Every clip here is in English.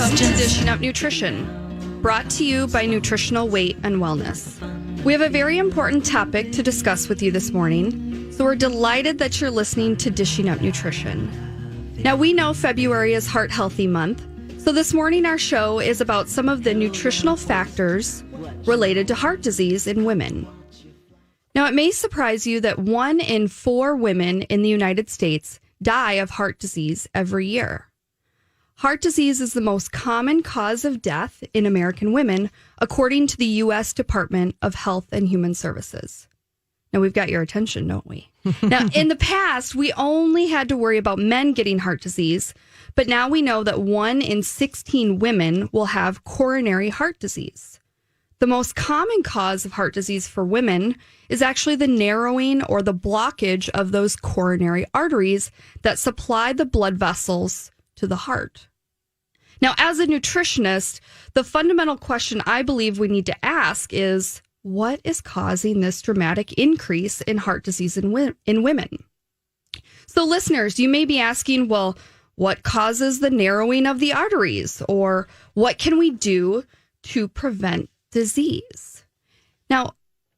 Welcome to Dishing Up Nutrition, brought to you by Nutritional Weight and Wellness. We have a very important topic to discuss with you this morning, so we're delighted that you're listening to Dishing Up Nutrition. Now, we know February is Heart Healthy Month, so this morning our show is about some of the nutritional factors related to heart disease in women. Now, it may surprise you that 1 in 4 women in the United States die of heart disease every year. Heart disease is the most common cause of death in American women, according to the U.S. Department of Health and Human Services. Now, we've got your attention, don't we? Now, in the past, we only had to worry about men getting heart disease, but now we know that 1 in 16 women will have coronary heart disease. The most common cause of heart disease for women is actually the narrowing or the blockage of those coronary arteries that supply the blood vessels to the heart. Now, as a nutritionist, the fundamental question I believe we need to ask is, what is causing this dramatic increase in heart disease in women? So listeners, you may be asking, well, what causes the narrowing of the arteries? Or what can we do to prevent disease? Now,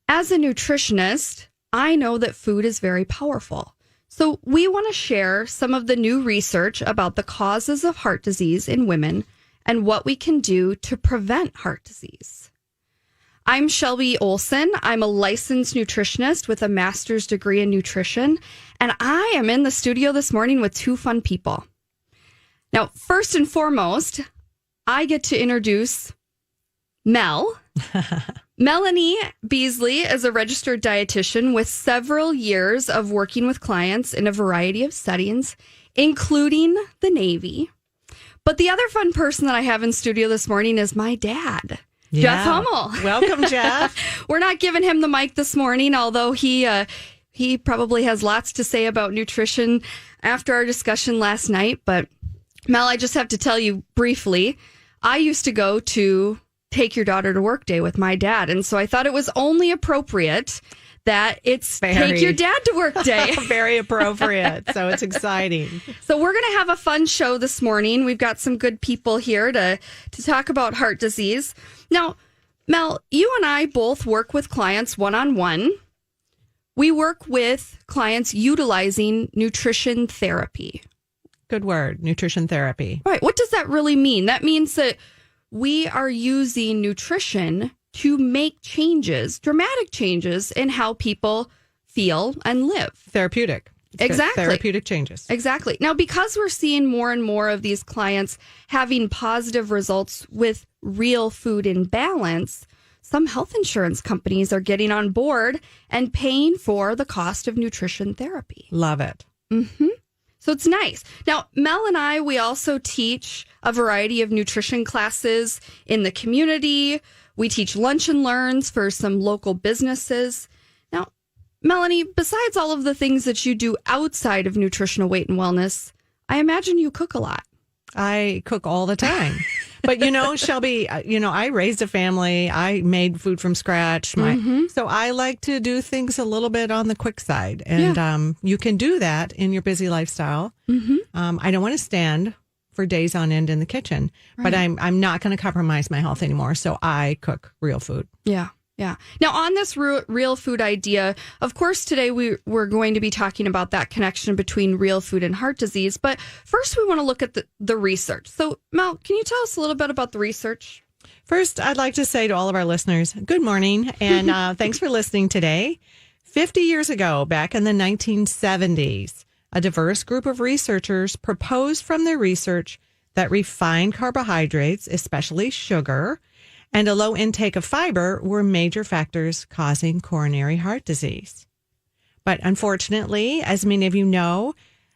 as a nutritionist, I know that food is very powerful. So we want to share some of the new research about the causes of heart disease in women and what we can do to prevent heart disease. I'm Shelby Olson. I'm a licensed nutritionist with a master's degree in nutrition, and I am in the studio this morning with 2 fun people. Now, first and foremost, I get to introduce Mel. Melanie Beasley is a registered dietitian with several years of working with clients in a variety of settings, including the Navy. But the other fun person that I have in studio this morning is my dad, Jeff Hummel. Welcome, Jeff. We're not giving him the mic this morning, although he probably has lots to say about nutrition after our discussion last night. But Mel, I just have to tell you briefly, I used to go to Take Your Daughter to Work Day with my dad. And so I thought it was only appropriate that it's Take Your Dad to Work Day. Very appropriate. So it's exciting. So we're going to have a fun show this morning. We've got some good people here to talk about heart disease. Now, Mel, you and I both work with clients one-on-one. We work with clients utilizing nutrition therapy. Good word, nutrition therapy. Right. What does that really mean? That means that we are using nutrition to make changes, dramatic changes in how people feel and live. Therapeutic. Exactly. Therapeutic changes. Exactly. Now, because we're seeing more and more of these clients having positive results with real food in balance, some health insurance companies are getting on board and paying for the cost of nutrition therapy. Love it. Mm-hmm. So it's nice. Now, Mel and I, we also teach a variety of nutrition classes in the community. We teach lunch and learns for some local businesses. Now, Melanie, besides all of the things that you do outside of nutritional weight and wellness, I imagine you cook a lot. I cook all the time. But, Shelby, I raised a family. I made food from scratch. So I like to do things a little bit on the quick side. And you can do that in your busy lifestyle. I don't want to stand for days on end in the kitchen, but I'm not going to compromise my health anymore. So I cook real food. Yeah. Yeah. Now, on this real food idea, of course, today we're going to be talking about that connection between real food and heart disease. But first, we want to look at the research. So, Mel, can you tell us a little bit about the research? First, I'd like to say to all of our listeners, good morning, and thanks for listening today. 50 years ago, back in the 1970s, a diverse group of researchers proposed from their research that refined carbohydrates, especially sugar, and a low intake of fiber were major factors causing coronary heart disease. But unfortunately, as many of you know,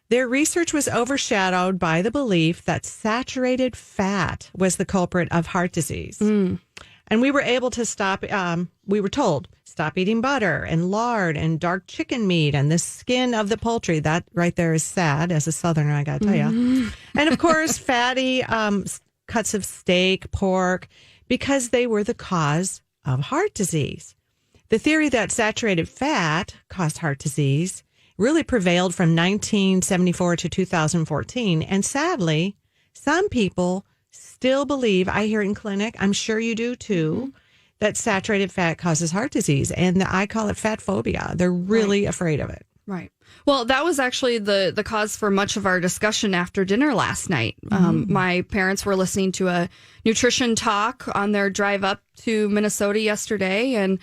their research was overshadowed by the belief that saturated fat was the culprit of heart disease. And we were able to we were told, stop eating butter and lard and dark chicken meat and the skin of the poultry. That right there is sad. As a Southerner, I got to tell you. And of course, fatty cuts of steak, pork, because they were the cause of heart disease. The theory that saturated fat caused heart disease really prevailed from 1974 to 2014. And sadly, some people still believe, I hear in clinic, I'm sure you do too, that saturated fat causes heart disease. And I call it fat phobia. They're really afraid of it. Right. Well, that was actually the cause for much of our discussion after dinner last night. My parents were listening to a nutrition talk on their drive up to Minnesota yesterday. And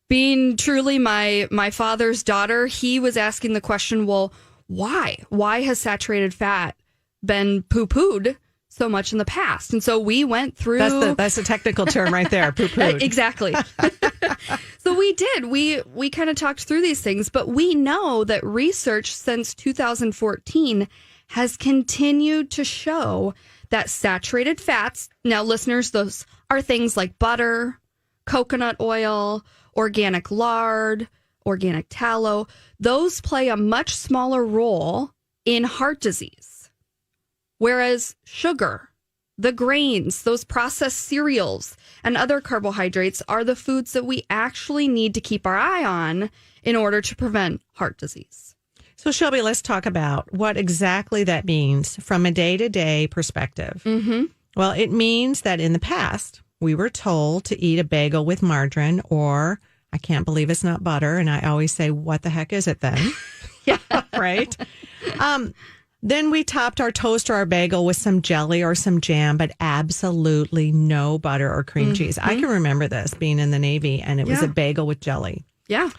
being truly my father's daughter, he was asking the question, well, why? Why has saturated fat been poo-pooed so much in the past? And so we went through... That's the technical term right there, poo-pooed. Exactly. So we did. We kind of talked through these things, but we know that research since 2014 has continued to show that saturated fats, now listeners, those are things like butter, coconut oil, organic lard, organic tallow. Those play a much smaller role in heart disease. Whereas sugar, the grains, those processed cereals, and other carbohydrates are the foods that we actually need to keep our eye on in order to prevent heart disease. So, Shelby, let's talk about what exactly that means from a day-to-day perspective. Well, it means that in the past, we were told to eat a bagel with margarine, or I can't believe it's not butter. And I always say, what the heck is it then? Yeah. Right? Then we topped our toast or our bagel with some jelly or some jam, but absolutely no butter or cream cheese. I can remember this being in the Navy, and it was a bagel with jelly. Yeah.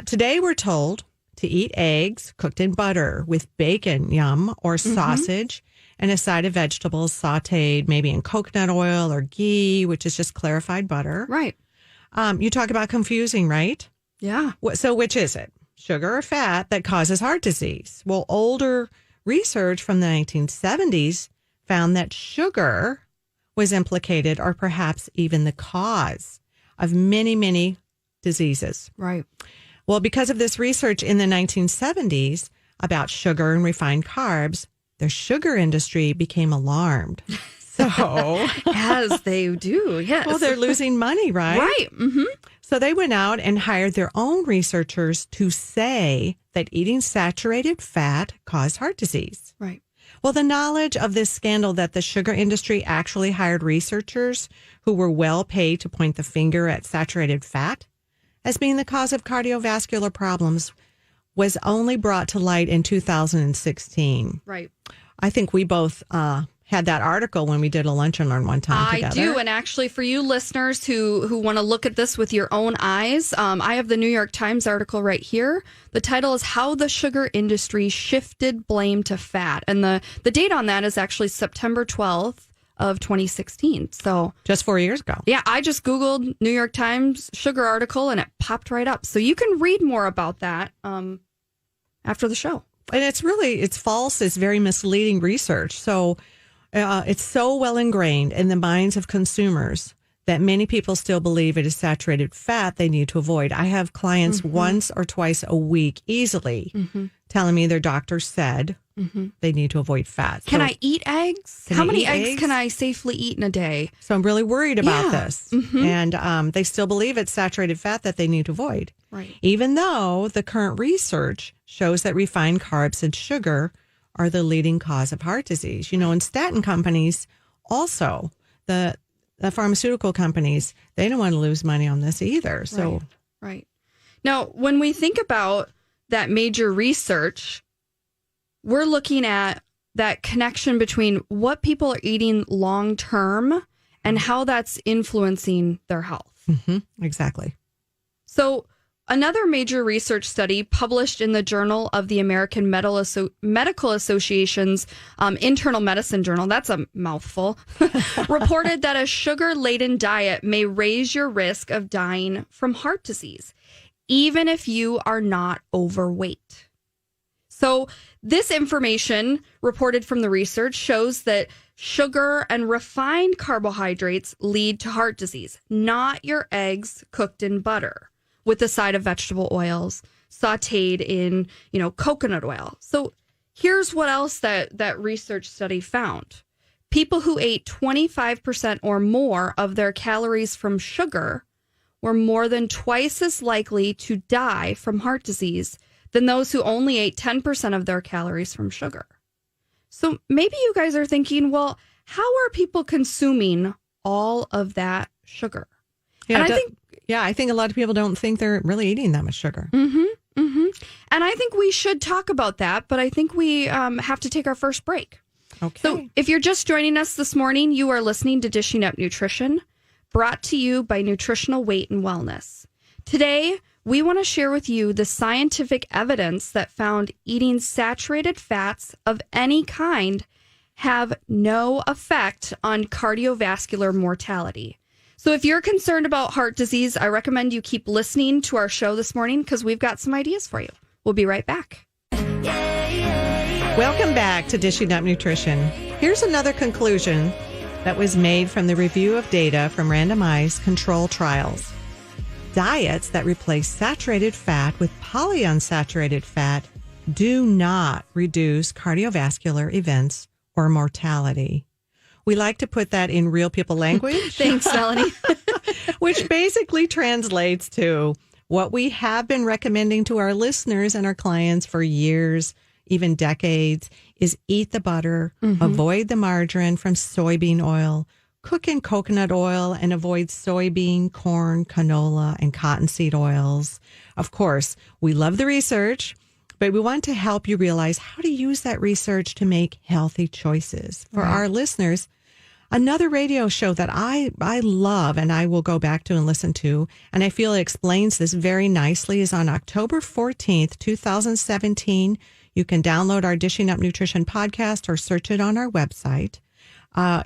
Today we're told to eat eggs cooked in butter with bacon, yum, or sausage, and a side of vegetables sauteed maybe in coconut oil or ghee, which is just clarified butter. Right. You talk about confusing, right? Yeah. So which is it? Sugar or fat that causes heart disease? Well, older research from the 1970s found that sugar was implicated, or perhaps even the cause of many, many diseases. Right. Well, because of this research in the 1970s about sugar and refined carbs, the sugar industry became alarmed. So, as they do, yes. Well, they're losing money, right? Right. So they went out and hired their own researchers to say that eating saturated fat caused heart disease. Right. Well, the knowledge of this scandal that the sugar industry actually hired researchers who were well paid to point the finger at saturated fat as being the cause of cardiovascular problems was only brought to light in 2016. Right. I think we both had that article when we did a lunch and learn one time together. I do. And actually, for you listeners who want to look at this with your own eyes, I have the New York Times article right here. The title is How the Sugar Industry Shifted Blame to Fat. And the date on that is actually September 12th of 2016. So just 4 years ago. Yeah, I just Googled New York Times sugar article and it popped right up. So you can read more about that after the show. And it's false. It's very misleading research. So it's so well ingrained in the minds of consumers that many people still believe it is saturated fat they need to avoid. I have clients once or twice a week easily telling me their doctor said they need to avoid fat. Can I eat eggs? How many eggs can I safely eat in a day? So I'm really worried about this. And they still believe it's saturated fat that they need to avoid. Right. Even though the current research shows that refined carbs and sugar are the leading cause of heart disease. You know, and statin companies also, the pharmaceutical companies, they don't want to lose money on this either. So, right. Now, when we think about that major research, we're looking at that connection between what people are eating long term and how that's influencing their health. Exactly. So another major research study published in the Journal of the American Medical Association's Internal Medicine Journal, that's a mouthful, reported that a sugar-laden diet may raise your risk of dying from heart disease, even if you are not overweight. So this information reported from the research shows that sugar and refined carbohydrates lead to heart disease, not your eggs cooked in butter with a side of vegetable oils sauteed in, coconut oil. So here's what else that research study found. People who ate 25% or more of their calories from sugar were more than twice as likely to die from heart disease than those who only ate 10% of their calories from sugar. So maybe you guys are thinking, well, how are people consuming all of that sugar? Yeah, and I think a lot of people don't think they're really eating that much sugar. And I think we should talk about that, but I think we have to take our first break. Okay. So if you're just joining us this morning, you are listening to Dishing Up Nutrition, brought to you by Nutritional Weight and Wellness. Today, we want to share with you the scientific evidence that found eating saturated fats of any kind have no effect on cardiovascular mortality. So if you're concerned about heart disease, I recommend you keep listening to our show this morning because we've got some ideas for you. We'll be right back. Welcome back to Dishing Up Nutrition. Here's another conclusion that was made from the review of data from randomized control trials. Diets that replace saturated fat with polyunsaturated fat do not reduce cardiovascular events or mortality. We like to put that in real people language. Thanks, Melanie. Which basically translates to what we have been recommending to our listeners and our clients for years, even decades, is eat the butter, avoid the margarine from soybean oil, cook in coconut oil, and avoid soybean, corn, canola, and cottonseed oils. Of course, we love the research, but we want to help you realize how to use that research to make healthy choices. For our listeners, another radio show that I love and I will go back to and listen to, and I feel it explains this very nicely, is on October 14th, 2017. You can download our Dishing Up Nutrition podcast or search it on our website.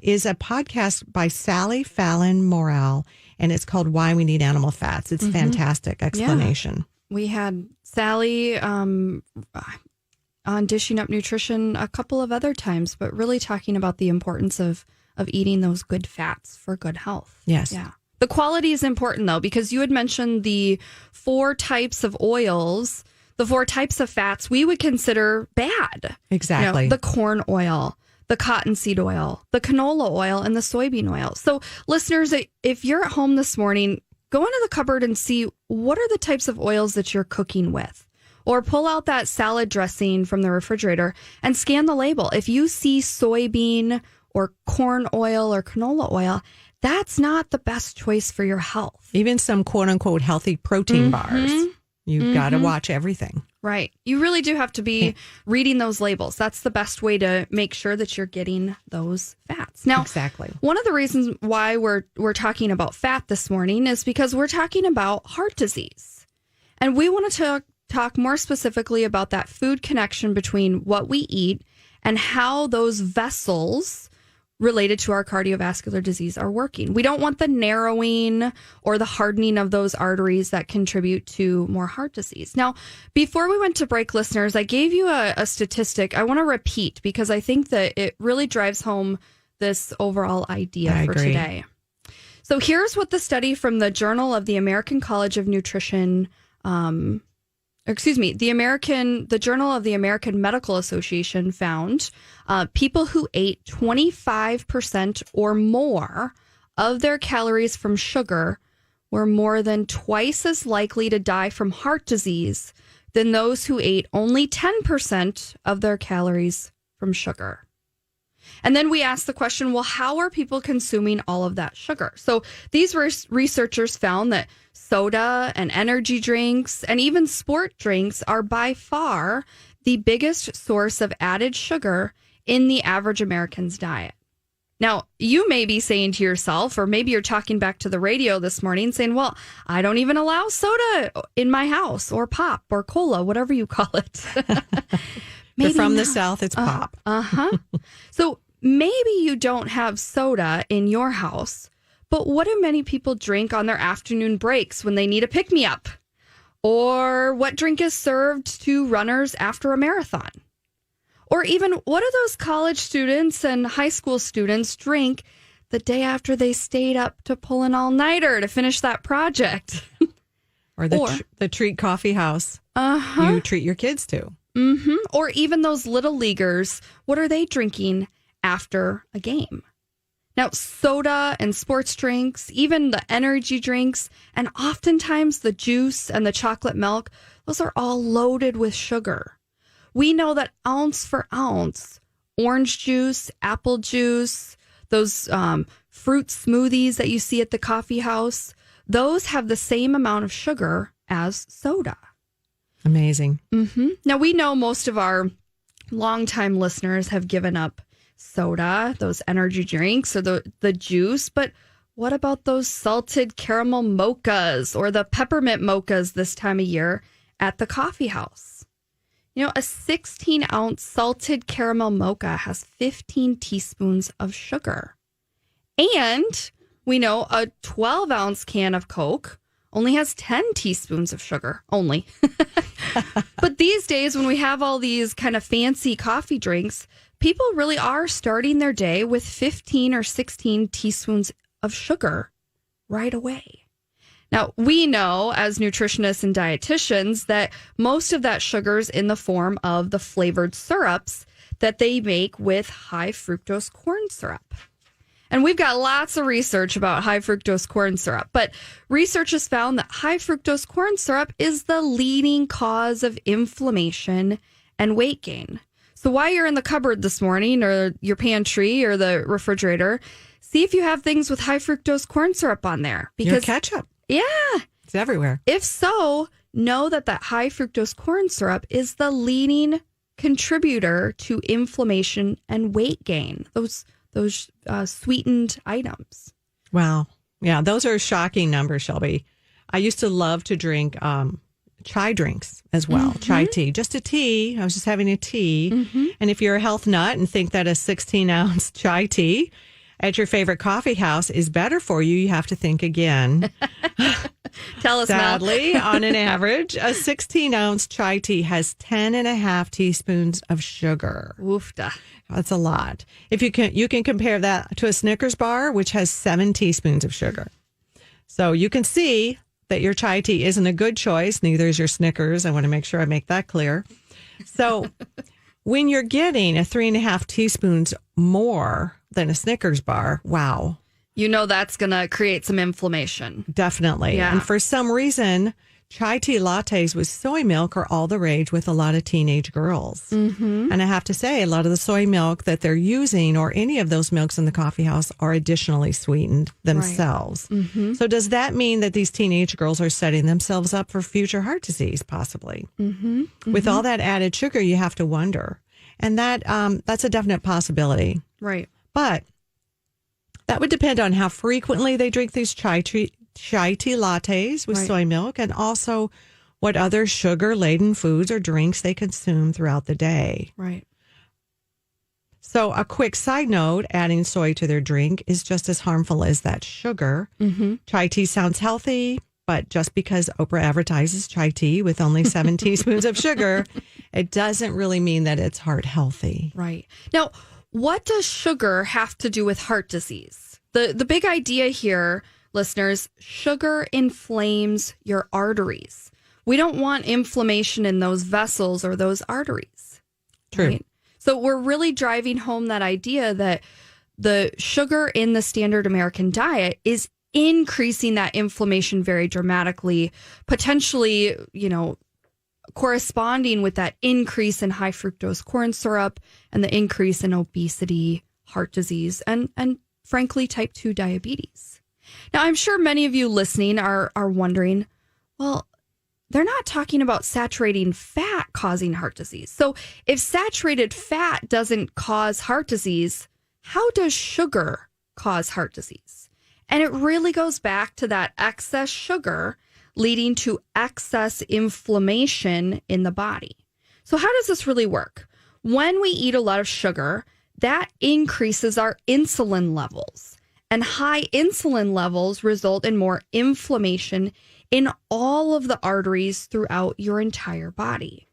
Is a podcast by Sally Fallon Morrell, and it's called Why We Need Animal Fats. It's fantastic explanation. Yeah. We had Sally on Dishing Up Nutrition a couple of other times, but really talking about the importance of eating those good fats for good health. Yes. Yeah. The quality is important, though, because you had mentioned the 4 types of oils, the 4 types of fats we would consider bad. Exactly. You know, the corn oil, the cottonseed oil, the canola oil, and the soybean oil. So listeners, if you're at home this morning, go into the cupboard and see what are the types of oils that you're cooking with. Or pull out that salad dressing from the refrigerator and scan the label. If you see soybean or corn oil or canola oil, that's not the best choice for your health. Even some quote unquote healthy protein bars. You've got to watch everything. Right. You really do have to be reading those labels. That's the best way to make sure that you're getting those fats. Now, exactly. One of the reasons why we're talking about fat this morning is because we're talking about heart disease. And we want to talk more specifically about that food connection between what we eat and how those vessels related to our cardiovascular disease are working. We don't want the narrowing or the hardening of those arteries that contribute to more heart disease. Now, before we went to break, listeners, I gave you a statistic. I want to repeat because I think that it really drives home this overall idea for today. So here's what the study from the Journal of the American College of Nutrition, the Journal of the American Medical Association found. People who ate 25% or more of their calories from sugar were more than twice as likely to die from heart disease than those who ate only 10% of their calories from sugar. And then we asked the question, well, how are people consuming all of that sugar? So these researchers found that soda and energy drinks and even sport drinks are by far the biggest source of added sugar in the average American's diet. Now, you may be saying to yourself, or maybe you're talking back to the radio this morning saying, well, I don't even allow soda in my house or pop or cola, whatever you call it. Maybe from the South, it's pop. So maybe you don't have soda in your house, but what do many people drink on their afternoon breaks when they need a pick-me-up? Or what drink is served to runners after a marathon? Or even what do those college students and high school students drink the day after they stayed up to pull an all-nighter to finish that project? Or the treat coffee house you treat your kids to. Or even those little leaguers, what are they drinking after a game? Now, soda and sports drinks, even the energy drinks, and oftentimes the juice and the chocolate milk, those are all loaded with sugar. We know that ounce for ounce, orange juice, apple juice, those fruit smoothies that you see at the coffee house, those have the same amount of sugar as soda. Amazing. Mm-hmm. Now, we know most of our longtime listeners have given up soda, those energy drinks, or the juice. But what about those salted caramel mochas or the peppermint mochas this time of year at the coffee house? You know, a 16-ounce salted caramel mocha has 15 teaspoons of sugar. And we know a 12-ounce can of Coke only has 10 teaspoons of sugar only. But these days, when we have all these kind of fancy coffee drinks, people really are starting their day with 15 or 16 teaspoons of sugar right away. Now, we know as nutritionists and dietitians that most of that sugar is in the form of the flavored syrups that they make with high fructose corn syrup. And we've got lots of research about high fructose corn syrup, but research has found that high fructose corn syrup is the leading cause of inflammation and weight gain. So while you're in the cupboard this morning or your pantry or the refrigerator, see if you have things with high fructose corn syrup on there. Because your ketchup. Yeah. It's everywhere. If so, know that high fructose corn syrup is the leading contributor to inflammation and weight gain. Those sweetened items. Wow. Yeah, those are shocking numbers, Shelby. I used to love to drink chai drinks as well, chai tea. Just a tea. I was just having a tea. And if you're a health nut and think that a 16-ounce chai tea at your favorite coffee house is better for you, you have to think again. Tell us, Sadly, on an average, a 16-ounce chai tea has 10.5 teaspoons of sugar. Woofda. That's a lot. If you can compare that to a Snickers bar, which has 7 teaspoons of sugar. So you can see that your chai tea isn't a good choice. Neither is your Snickers. I want to make sure I make that clear. So when you're getting a 3.5 teaspoons more than a Snickers bar, wow. You know that's going to create some inflammation. Definitely. Yeah. And for some reason, chai tea lattes with soy milk are all the rage with a lot of teenage girls. And I have to say, a lot of the soy milk that they're using or any of those milks in the coffee house are additionally sweetened themselves. Right. So does that mean that these teenage girls are setting themselves up for future heart disease, possibly? With all that added sugar, you have to wonder. And that's a definite possibility. Right. But that would depend on how frequently they drink these chai tea lattes with soy milk, and also what other sugar-laden foods or drinks they consume throughout the day. Right. So a quick side note, adding soy to their drink is just as harmful as that sugar. Chai tea sounds healthy, but just because Oprah advertises chai tea with only 7 teaspoons of sugar, it doesn't really mean that it's heart healthy. Right. Now, what does sugar have to do with heart disease? The big idea here, listeners, sugar inflames your arteries. We don't want inflammation in those vessels or those arteries. True. Right? So we're really driving home that idea that the sugar in the standard American diet is increasing that inflammation very dramatically, potentially, corresponding with that increase in high fructose corn syrup and the increase in obesity, heart disease, and frankly, type 2 diabetes. Now, I'm sure many of you listening are wondering, well, they're not talking about saturating fat causing heart disease. So if saturated fat doesn't cause heart disease, how does sugar cause heart disease? And it really goes back to that excess sugar leading to excess inflammation in the body. So how does this really work? When we eat a lot of sugar, that increases our insulin levels. And high insulin levels result in more inflammation in all of the arteries throughout your entire body.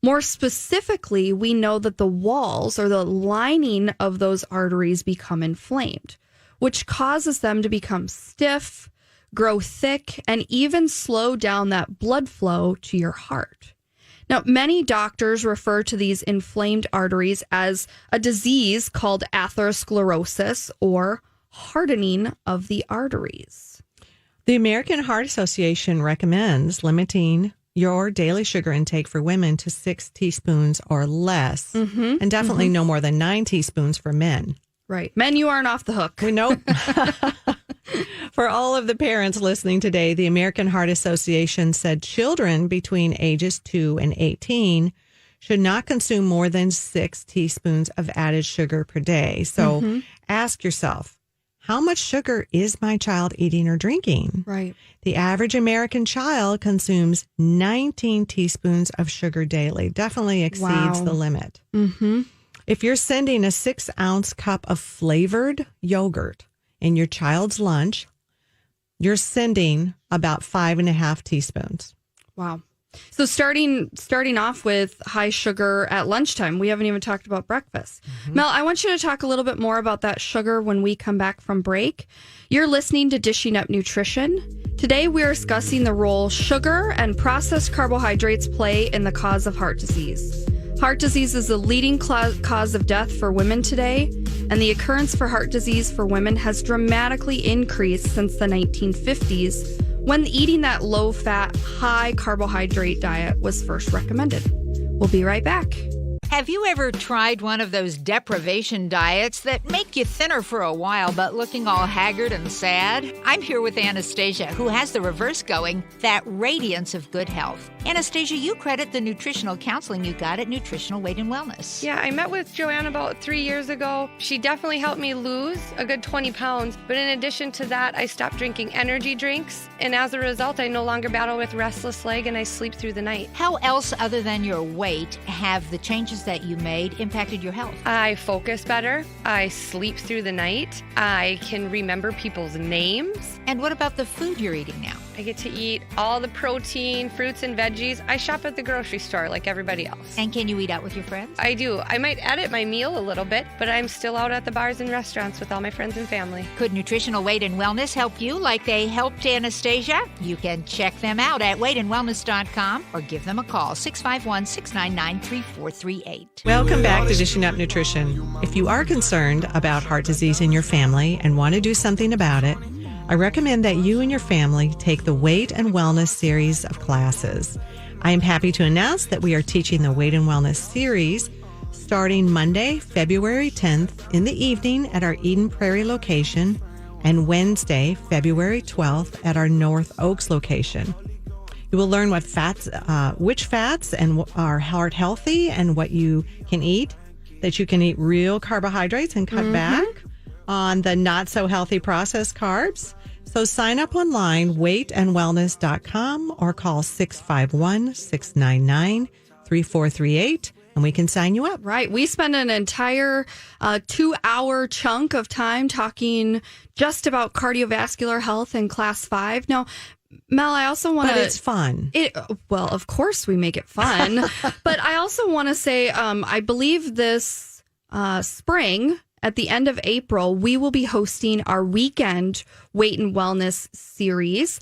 More specifically, we know that the walls or the lining of those arteries become inflamed, which causes them to become stiff, grow thick, and even slow down that blood flow to your heart. Now, many doctors refer to these inflamed arteries as a disease called atherosclerosis or hardening of the arteries. The American Heart Association recommends limiting your daily sugar intake for women to 6 teaspoons or less, and definitely no more than 9 teaspoons for men. Right. Men, you aren't off the hook. Nope. For all of the parents listening today, the American Heart Association said children between ages 2 and 18 should not consume more than 6 teaspoons of added sugar per day. So ask yourself, how much sugar is my child eating or drinking? Right. The average American child consumes 19 teaspoons of sugar daily. Definitely exceeds the limit. If you're sending a 6-ounce cup of flavored yogurt in your child's lunch, you're sending about 5.5 teaspoons. Wow. So starting off with high sugar at lunchtime, we haven't even talked about breakfast. Mel, I want you to talk a little bit more about that sugar when we come back from break. You're listening to Dishing Up Nutrition. Today we are discussing the role sugar and processed carbohydrates play in the cause of heart disease. Heart disease is the leading cause of death for women today, and the occurrence for heart disease for women has dramatically increased since the 1950s, when eating that low-fat, high-carbohydrate diet was first recommended. We'll be right back. Have you ever tried one of those deprivation diets that make you thinner for a while but looking all haggard and sad? I'm here with Anastasia, who has the reverse going, that radiance of good health. Anastasia, you credit the nutritional counseling you got at Nutritional Weight and Wellness. Yeah, I met with Joanne about 3 years ago. She definitely helped me lose a good 20 pounds. But in addition to that, I stopped drinking energy drinks. And as a result, I no longer battle with restless leg and I sleep through the night. How else, other than your weight, have the changes that you made impacted your health? I focus better. I sleep through the night. I can remember people's names. And what about the food you're eating now? I get to eat all the protein, fruits, and veggies. I shop at the grocery store like everybody else. And can you eat out with your friends? I do. I might edit my meal a little bit, but I'm still out at the bars and restaurants with all my friends and family. Could Nutritional Weight and Wellness help you like they helped Anastasia? You can check them out at weightandwellness.com or give them a call, 651-699-3438. Welcome back to Dishing Up Nutrition. If you are concerned about heart disease in your family and want to do something about it, I recommend that you and your family take the Weight and Wellness series of classes. I am happy to announce that we are teaching the Weight and Wellness series starting Monday, February 10th in the evening at our Eden Prairie location and Wednesday, February 12th at our North Oaks location. You will learn what fats, which fats are heart healthy and what you can eat, that you can eat real carbohydrates and cut back on the not so healthy processed carbs. So sign up online, weightandwellness.com, or call 651-699-3438 and we can sign you up. Right. We spend an entire 2-hour chunk of time talking just about cardiovascular health in class 5. Now, Mel, I also want to... But it's fun. Well, of course we make it fun. But I also want to say, I believe this spring, at the end of April, we will be hosting our weekend Weight and Wellness series.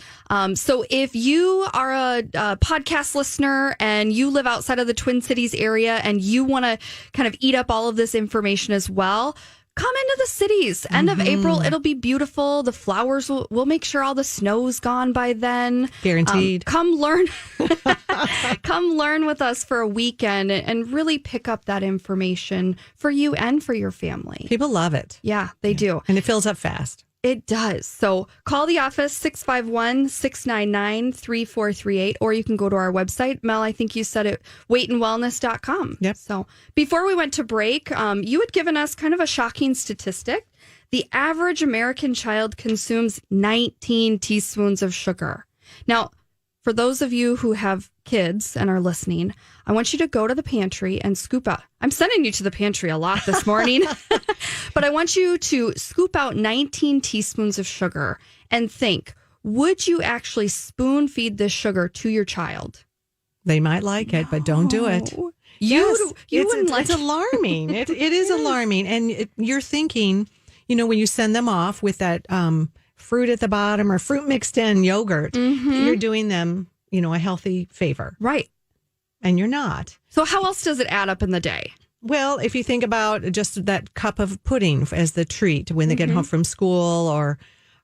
So if you are a podcast listener and you live outside of the Twin Cities area and you want to kind of eat up all of this information as well, come into the cities. End of April, it'll be beautiful. The flowers we'll make sure all the snow's gone by then. Guaranteed. Come learn with us for a weekend and really pick up that information for you and for your family. People love it. Yeah, they do. And it fills up fast. It does. So call the office, 651-699-3438, or you can go to our website. Mel, I think you said it, weightandwellness.com. Yep. So before we went to break, you had given us kind of a shocking statistic. The average American child consumes 19 teaspoons of sugar. Now, for those of you who have kids and are listening, I want you to go to the pantry and scoop out. I'm sending you to the pantry a lot this morning, but I want you to scoop out 19 teaspoons of sugar and think, would you actually spoon feed this sugar to your child? They might like it, but don't do it. You wouldn't like it's alarming. It is alarming. And you're thinking, when you send them off with that fruit at the bottom or fruit mixed in yogurt, you're doing them, a healthy favor. Right. And you're not. So how else does it add up in the day? Well, if you think about just that cup of pudding as the treat when they get home from school, or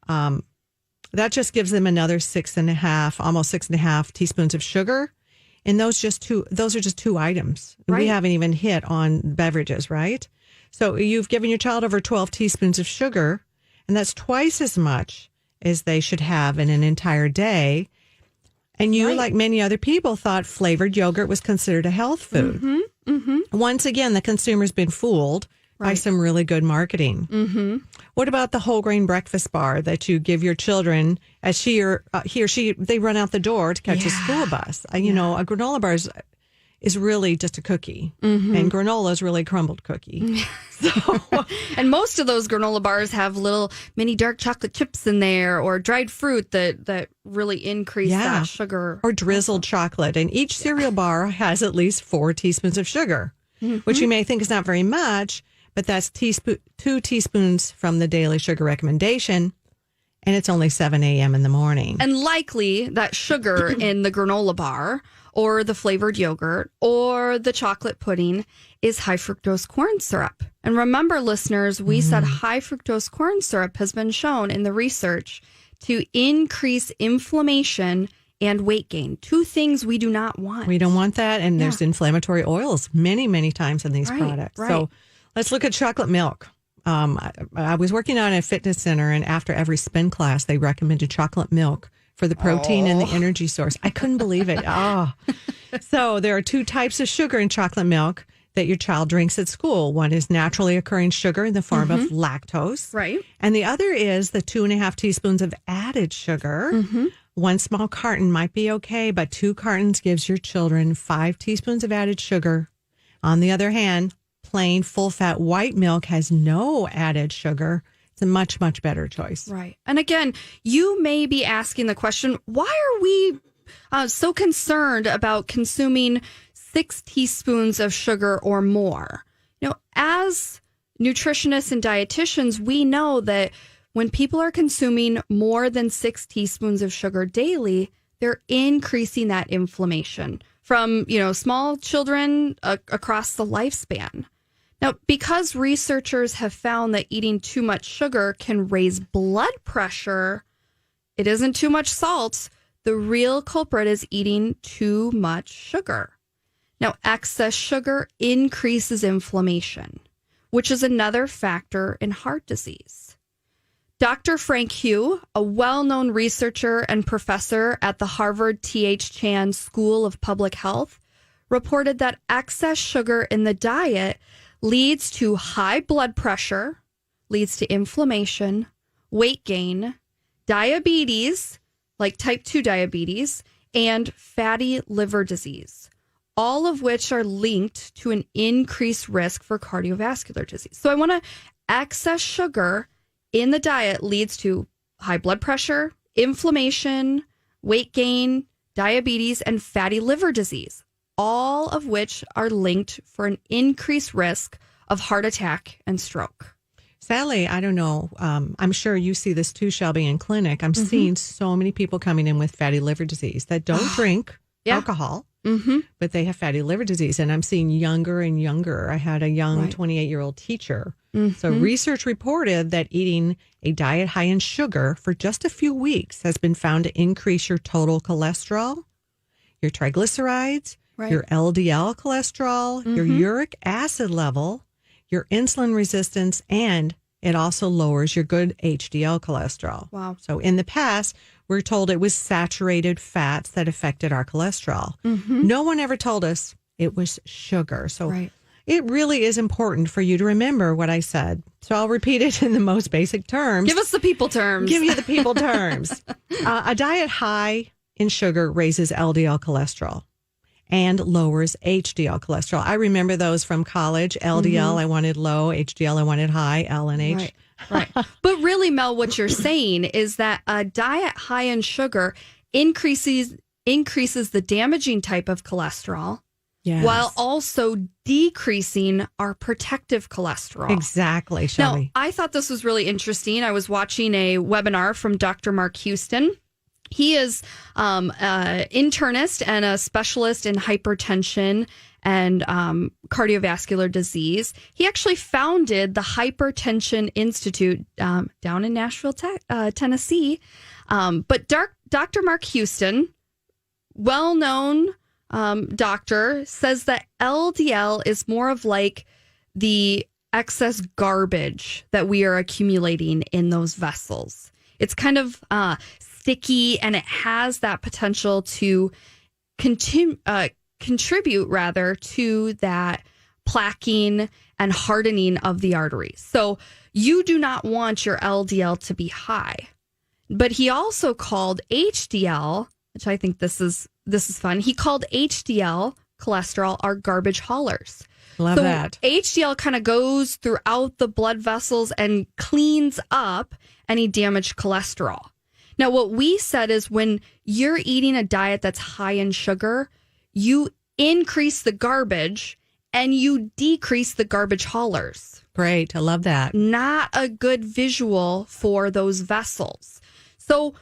that just gives them another 6.5, almost 6.5 teaspoons of sugar. And those are just two items. Right. We haven't even hit on beverages, right? So you've given your child over 12 teaspoons of sugar, and that's twice as much as they should have in an entire day. And you, like many other people, thought flavored yogurt was considered a health food. Once again, the consumer's been fooled by some really good marketing. What about the whole grain breakfast bar that you give your children as he or she, they run out the door to catch a school bus? You know, a granola bar is really just a cookie, and granola is really a crumbled cookie. And most of those granola bars have little mini dark chocolate chips in there, or dried fruit that really increase that sugar. Or drizzled chocolate. And each cereal bar has at least 4 teaspoons of sugar, which you may think is not very much, but that's 2 teaspoons from the daily sugar recommendation. And it's only 7 a.m. in the morning. And likely that sugar in the granola bar or the flavored yogurt or the chocolate pudding is high fructose corn syrup. And remember, listeners, we said high fructose corn syrup has been shown in the research to increase inflammation and weight gain. 2 things we do not want. We don't want that. And there's inflammatory oils many, many times in these products. So let's look at chocolate milk. I was working on a fitness center, and after every spin class, they recommended chocolate milk for the protein and the energy source. I couldn't believe it. So there are 2 types of sugar in chocolate milk that your child drinks at school. One is naturally occurring sugar in the form of lactose. Right. And the other is the 2.5 teaspoons of added sugar. 1 small carton might be okay, but 2 cartons gives your children 5 teaspoons of added sugar. On the other hand, plain full-fat white milk has no added sugar. It's a much, much better choice. Right. And again, you may be asking the question, why are we so concerned about consuming 6 teaspoons of sugar or more? You know, as nutritionists and dietitians, we know that when people are consuming more than 6 teaspoons of sugar daily, they're increasing that inflammation from, small children across the lifespan. Now, because researchers have found that eating too much sugar can raise blood pressure, it isn't too much salt. The real culprit is eating too much sugar. Now, excess sugar increases inflammation, which is another factor in heart disease. Dr. Frank Hugh, a well-known researcher and professor at the Harvard T.H. Chan School of Public Health, reported that excess sugar in the diet leads to high blood pressure, leads to inflammation, weight gain, diabetes, like type 2 diabetes, and fatty liver disease, all of which are linked to an increased risk for cardiovascular disease. So excess sugar in the diet leads to high blood pressure, inflammation, weight gain, diabetes, and fatty liver disease, all of which are linked for an increased risk of heart attack and stroke. Sadly, I don't know. I'm sure you see this too, Shelby, in clinic. I'm seeing so many people coming in with fatty liver disease that don't drink alcohol, but they have fatty liver disease. And I'm seeing younger and younger. I had a young 28-year-old teacher. So research reported that eating a diet high in sugar for just a few weeks has been found to increase your total cholesterol, your triglycerides, your LDL cholesterol, your uric acid level, your insulin resistance, and it also lowers your good HDL cholesterol. Wow. So in the past, we're told it was saturated fats that affected our cholesterol. No one ever told us it was sugar. So it really is important for you to remember what I said. So I'll repeat it in the most basic terms. Give us the people terms. Give you the people terms. A diet high in sugar raises LDL cholesterol and lowers HDL cholesterol. I remember those from college. LDL, I wanted low. HDL, I wanted high. L and H. Right. But really, Mel, what you're saying is that a diet high in sugar increases the damaging type of cholesterol, while also decreasing our protective cholesterol. Exactly, Shelby. Now, I thought this was really interesting. I was watching a webinar from Dr. Mark Houston. He is an internist and a specialist in hypertension and cardiovascular disease. He actually founded the Hypertension Institute down in Nashville, Tennessee. But Dr. Mark Houston, well-known doctor says that LDL is more of like the excess garbage that we are accumulating in those vessels. It's kind of sticky, and it has that potential to contribute rather to that plaquing and hardening of the arteries. So you do not want your LDL to be high. But he also called HDL, which I think this is fun. He called HDL cholesterol our garbage haulers. Love that. HDL kind of goes throughout the blood vessels and cleans up any damaged cholesterol. Now, what we said is when you're eating a diet that's high in sugar, you increase the garbage and you decrease the garbage haulers. Great. I love that. Not a good visual for those vessels. So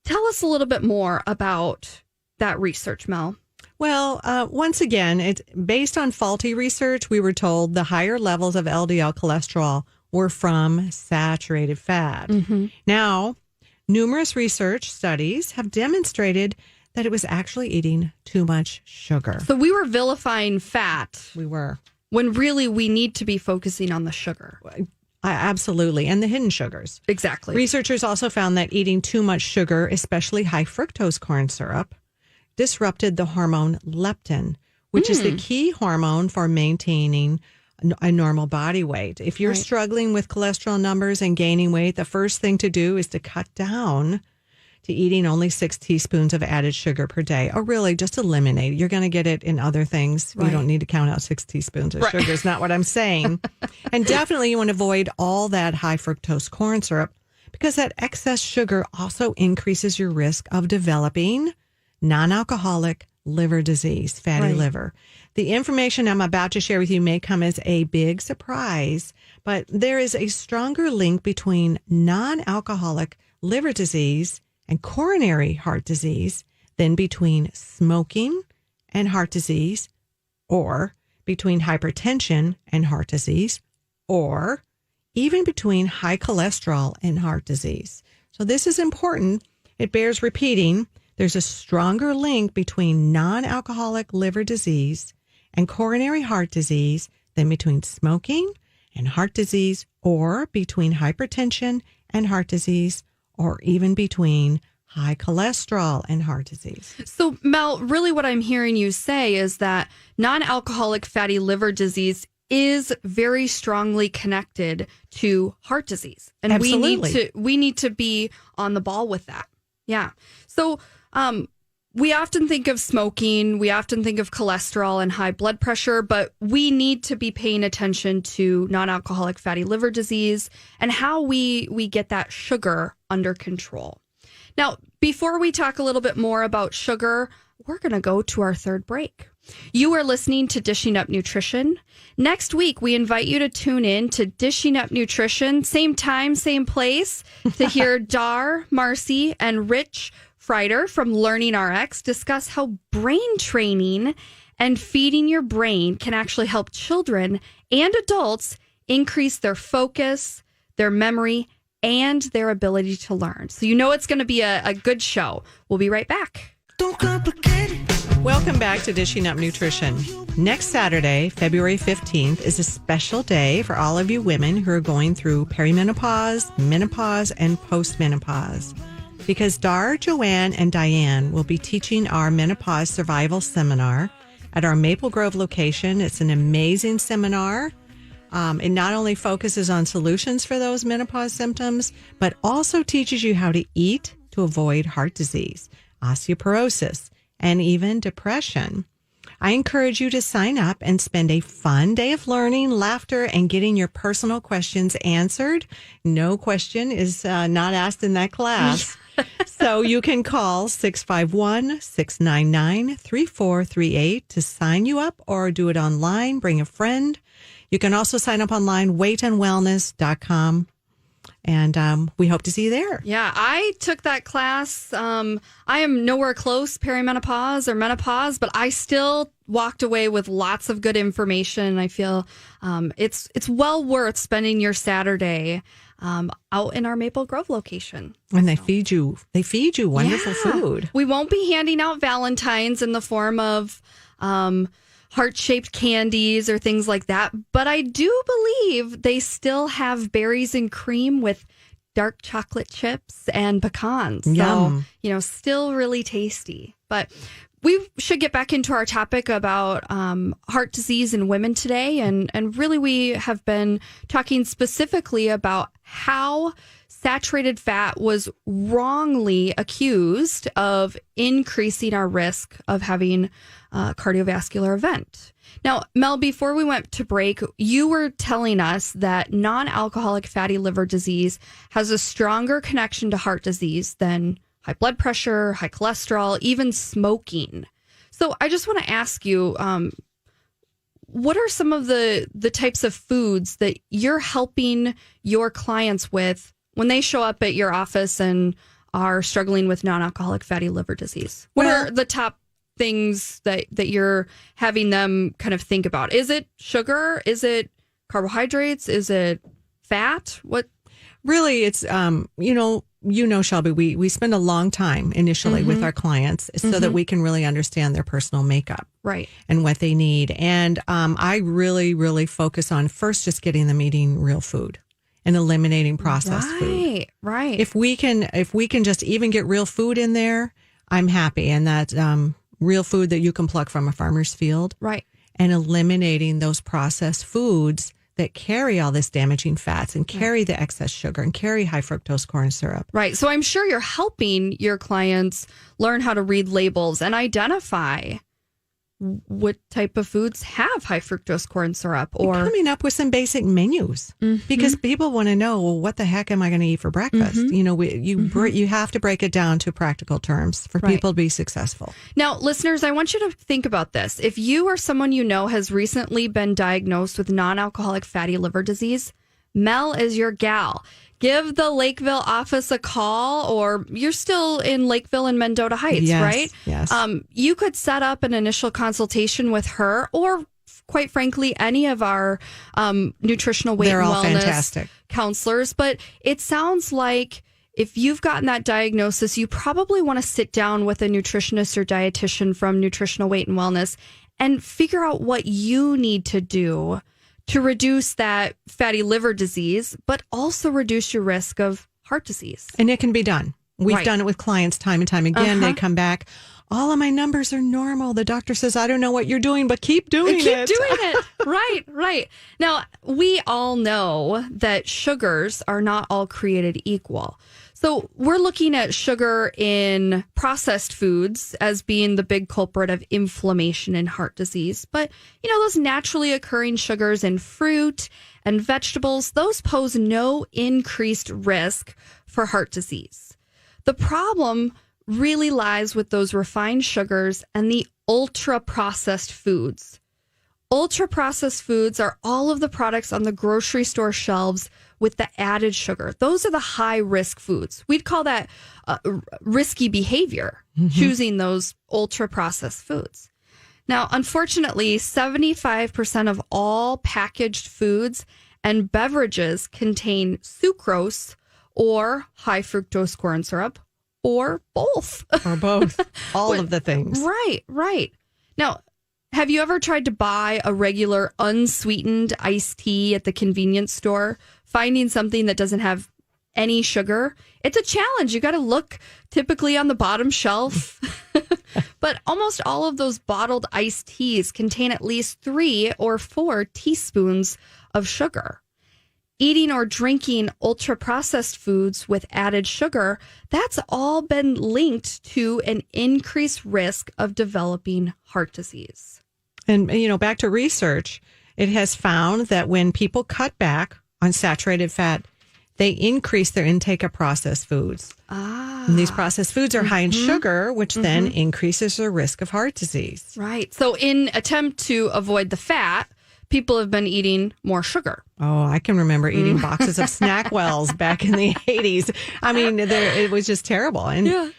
tell us a little bit more about that research, Mel. Well, once again, it's based on faulty research. We were told the higher levels of LDL cholesterol were from saturated fat. Mm-hmm. Now, numerous research studies have demonstrated that it was actually eating too much sugar. So we were vilifying fat. We were. When really we need to be focusing on the sugar. Absolutely. And the hidden sugars. Exactly. Researchers also found that eating too much sugar, especially high fructose corn syrup, disrupted the hormone leptin, which is the key hormone for maintaining a normal body weight. If you're struggling with cholesterol numbers and gaining weight, the first thing to do is to cut down to eating only 6 teaspoons of added sugar per day, or really just eliminate it. You're going to get it in other things. You don't need to count out 6 teaspoons of sugar. Is not what I'm saying. And definitely you want to avoid all that high fructose corn syrup, because that excess sugar also increases your risk of developing non-alcoholic liver disease, fatty liver. The information I'm about to share with you may come as a big surprise, but there is a stronger link between non-alcoholic liver disease and coronary heart disease than between smoking and heart disease, or between hypertension and heart disease, or even between high cholesterol and heart disease. So this is important. It bears repeating. There's a stronger link between non-alcoholic liver disease and coronary heart disease than between smoking and heart disease, or between hypertension and heart disease, or even between high cholesterol and heart disease. So, Mel, really what I'm hearing you say is that non-alcoholic fatty liver disease is very strongly connected to heart disease. And Absolutely. we need to be on the ball with that. Yeah. So, we often think of smoking, we often think of cholesterol and high blood pressure, but we need to be paying attention to non-alcoholic fatty liver disease and how we get that sugar under control. Now, before we talk a little bit more about sugar, we're going to go to our third break. You are listening to Dishing Up Nutrition. Next week, we invite you to tune in to Dishing Up Nutrition, same time, same place, to hear Dar, Marcy, and Rich Frieder from Learning RX discuss how brain training and feeding your brain can actually help children and adults increase their focus, their memory, and their ability to learn. So you know it's going to be a good show. We'll be right back. Don't complicate it. Welcome back to Dishing Up Nutrition. Next Saturday, February 15th, is a special day for all of you women who are going through perimenopause, menopause, and postmenopause. Because Dar, Joanne, and Diane will be teaching our menopause survival seminar at our Maple Grove location. It's an amazing seminar. It not only focuses on solutions for those menopause symptoms, but also teaches you how to eat to avoid heart disease, osteoporosis, and even depression. I encourage you to sign up and spend a fun day of learning, laughter, and getting your personal questions answered. No question is not asked in that class. So you can call 651-699-3438 to sign you up, or do it online. Bring a friend. You can also sign up online, weightandwellness.com. And we hope to see you there. Yeah, I took that class. I am nowhere close perimenopause or menopause, but I still walked away with lots of good information. I feel it's well worth spending your Saturday out in our Maple Grove location. And they feed you wonderful food. We won't be handing out Valentines in the form of heart-shaped candies or things like that, but I do believe they still have berries and cream with dark chocolate chips and pecans. Yum. So, still really tasty. But we should get back into our topic about heart disease in women today. And really, we have been talking specifically about how saturated fat was wrongly accused of increasing our risk of having a cardiovascular event. Now, Mel, before we went to break, you were telling us that non-alcoholic fatty liver disease has a stronger connection to heart disease than high blood pressure, high cholesterol, even smoking. So I just want to ask you, what are some of the types of foods that you're helping your clients with when they show up at your office and are struggling with non-alcoholic fatty liver disease? What are the top things that you're having them kind of think about? Is it sugar? Is it carbohydrates? Is it fat? What? Really, it's, Shelby, we spend a long time initially with our clients so that we can really understand their personal makeup. Right. And what they need. And I really, really focus on first just getting them eating real food and eliminating processed food. Right. If we can just even get real food in there, I'm happy. And that real food that you can pluck from a farmer's field. Right. And eliminating those processed foods that carry all this damaging fats and carry the excess sugar and carry high fructose corn syrup. Right. So I'm sure you're helping your clients learn how to read labels and identify what type of foods have high fructose corn syrup, or coming up with some basic menus because people want to know, well, what the heck am I going to eat for breakfast? You have to break it down to practical terms for people to be successful. Now, listeners, I want you to think about this. If you or someone you know has recently been diagnosed with non-alcoholic fatty liver disease, Mel is your gal. Give the Lakeville office a call, or you're still in Lakeville and Mendota Heights, right? Yes. You could set up an initial consultation with her, or quite frankly, any of our nutritional weight and wellness fantastic counselors. But it sounds like if you've gotten that diagnosis, you probably want to sit down with a nutritionist or dietitian from Nutritional Weight and Wellness and figure out what you need to do to reduce that fatty liver disease, but also reduce your risk of heart disease. And it can be done. We've done it with clients time and time again. They come back, all of my numbers are normal. The doctor says, I don't know what you're doing, but keep doing it. Keep doing it. Right. Now, we all know that sugars are not all created equal. So we're looking at sugar in processed foods as being the big culprit of inflammation and heart disease. But, those naturally occurring sugars in fruit and vegetables, those pose no increased risk for heart disease. The problem really lies with those refined sugars and the ultra-processed foods. Ultra-processed foods are all of the products on the grocery store shelves with the added sugar. Those are the high-risk foods. We'd call that risky behavior, choosing those ultra-processed foods. Now, unfortunately, 75% of all packaged foods and beverages contain sucrose or high fructose corn syrup, or both. Or both. All of the things. Right. Now, have you ever tried to buy a regular unsweetened iced tea at the convenience store, finding something that doesn't have any sugar? It's a challenge. You got to look typically on the bottom shelf. But almost all of those bottled iced teas contain at least 3 or 4 teaspoons of sugar. Eating or drinking ultra-processed foods with added sugar, that's all been linked to an increased risk of developing heart disease. And, back to research, it has found that when people cut back on saturated fat, they increase their intake of processed foods. And these processed foods are high in sugar, which then increases their risk of heart disease. Right. So in attempt to avoid the fat, people have been eating more sugar. Oh, I can remember eating boxes of Snackwells back in the 80s. I mean, it was just terrible. And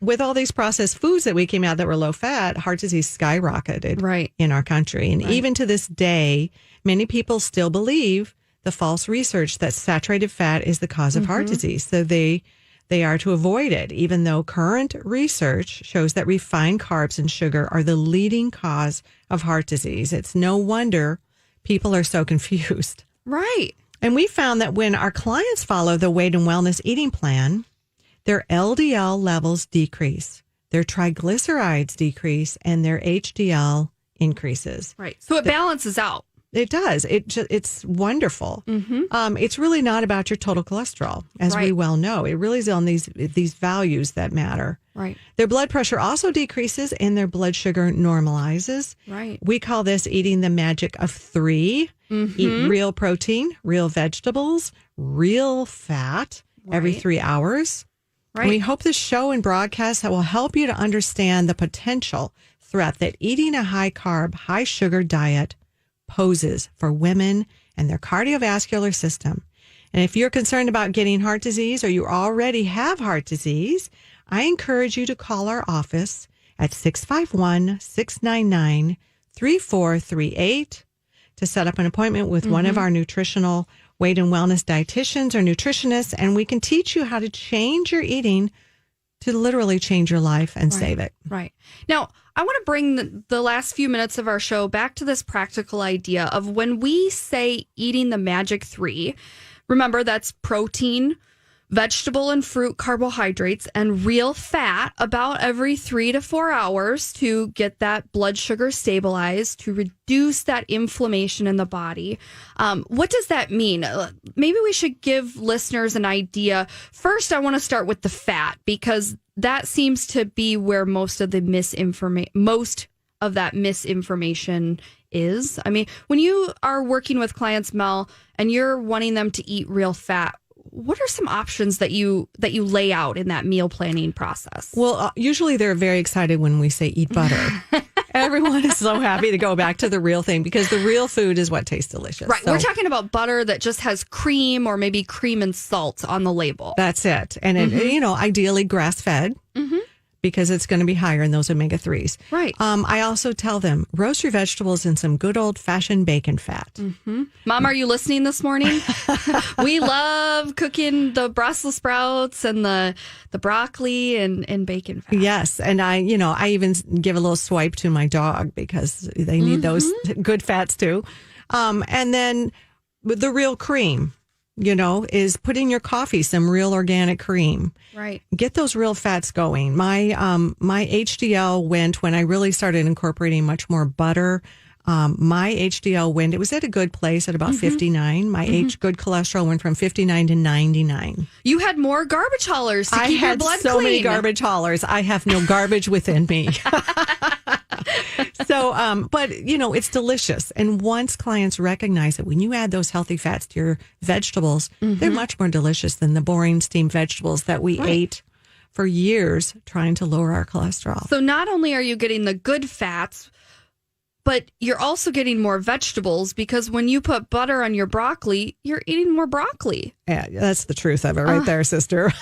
with all these processed foods that we came out that were low fat, heart disease skyrocketed in our country. And even to this day, many people still believe the false research that saturated fat is the cause of heart disease. So they are to avoid it, even though current research shows that refined carbs and sugar are the leading cause of heart disease. It's no wonder people are so confused. Right. And we found that when our clients follow the weight and wellness eating plan, their LDL levels decrease, their triglycerides decrease, and their HDL increases. Right. So it balances out. It does. It's wonderful. It's really not about your total cholesterol, as we well know. It really is on these values that matter. Right. Their blood pressure also decreases and their blood sugar normalizes. Right. We call this eating the magic of 3. Eat real protein, real vegetables, real fat every 3 hours. Right. And we hope this show and broadcast will help you to understand the potential threat that eating a high carb, high sugar diet poses for women and their cardiovascular system. And if you're concerned about getting heart disease or you already have heart disease, I encourage you to call our office at 651-699-3438 to set up an appointment with one of our nutritional weight and wellness dietitians or nutritionists, and we can teach you how to change your eating to literally change your life and save it. Right. Now, I want to bring the last few minutes of our show back to this practical idea of when we say eating the magic 3, remember that's protein, vegetable and fruit carbohydrates, and real fat about every 3 to 4 hours to get that blood sugar stabilized, to reduce that inflammation in the body. What does that mean? Maybe we should give listeners an idea. First, I want to start with the fat, because that seems to be where most of that misinformation is. I mean, when you are working with clients, Mel, and you're wanting them to eat real fat, what are some options that you lay out in that meal planning process? Well, usually they're very excited when we say eat butter. Everyone is so happy to go back to the real thing because the real food is what tastes delicious. Right. So, we're talking about butter that just has cream or maybe cream and salt on the label. That's it. And, it, ideally grass-fed. Because it's going to be higher in those omega-3s. Right. I also tell them, roast your vegetables in some good old-fashioned bacon fat. Mom, are you listening this morning? We love cooking the Brussels sprouts and the broccoli and bacon fat. Yes. And I even give a little swipe to my dog because they need those good fats too. And then with the real cream, is put in your coffee some real organic cream. Right. Get those real fats going. My HDL went when I really started incorporating much more butter. My HDL went, it was at a good place at about 59. My good cholesterol went from 59 to 99. You had more garbage haulers to keep your blood I had so clean. many garbage haulers. I have no garbage within me. So, but it's delicious. And once clients recognize that when you add those healthy fats to your vegetables, they're much more delicious than the boring steamed vegetables that we ate for years trying to lower our cholesterol. So not only are you getting the good fats, but you're also getting more vegetables because when you put butter on your broccoli, you're eating more broccoli. Yeah, that's the truth of it right there, sister.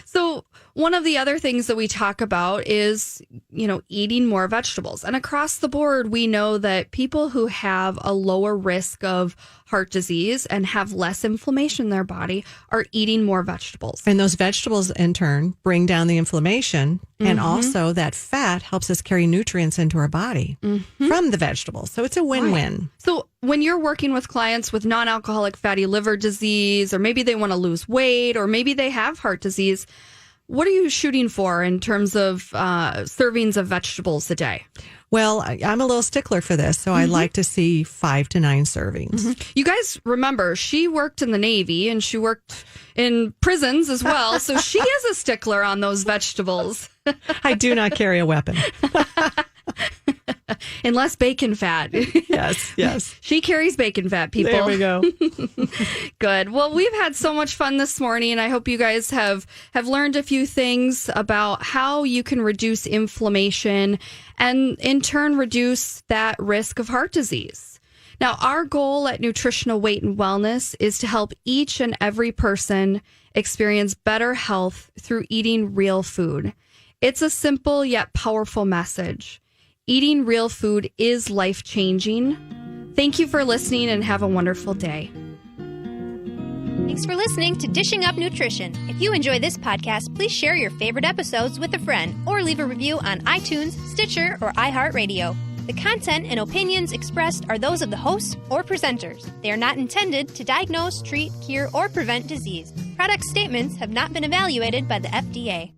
So one of the other things that we talk about is, eating more vegetables. And across the board, we know that people who have a lower risk of heart disease and have less inflammation in their body are eating more vegetables. And those vegetables, in turn, bring down the inflammation. And also that fat helps us carry nutrients into our body from the vegetables. So it's a win-win. Right. So when you're working with clients with non-alcoholic fatty liver disease, or maybe they want to lose weight, or maybe they have heart disease, what are you shooting for in terms of servings of vegetables a day? Well, I'm a little stickler for this, so I like to see 5 to 9 servings. You guys remember, she worked in the Navy and she worked in prisons as well, so she is a stickler on those vegetables. I do not carry a weapon. Unless bacon fat. Yes. She carries bacon fat, people. There we go. Good. Well, we've had so much fun this morning. I hope you guys have learned a few things about how you can reduce inflammation and in turn reduce that risk of heart disease. Now, our goal at Nutritional Weight and Wellness is to help each and every person experience better health through eating real food. It's a simple yet powerful message. Eating real food is life-changing. Thank you for listening and have a wonderful day. Thanks for listening to Dishing Up Nutrition. If you enjoy this podcast, please share your favorite episodes with a friend or leave a review on iTunes, Stitcher, or iHeartRadio. The content and opinions expressed are those of the host or presenters. They are not intended to diagnose, treat, cure, or prevent disease. Product statements have not been evaluated by the FDA.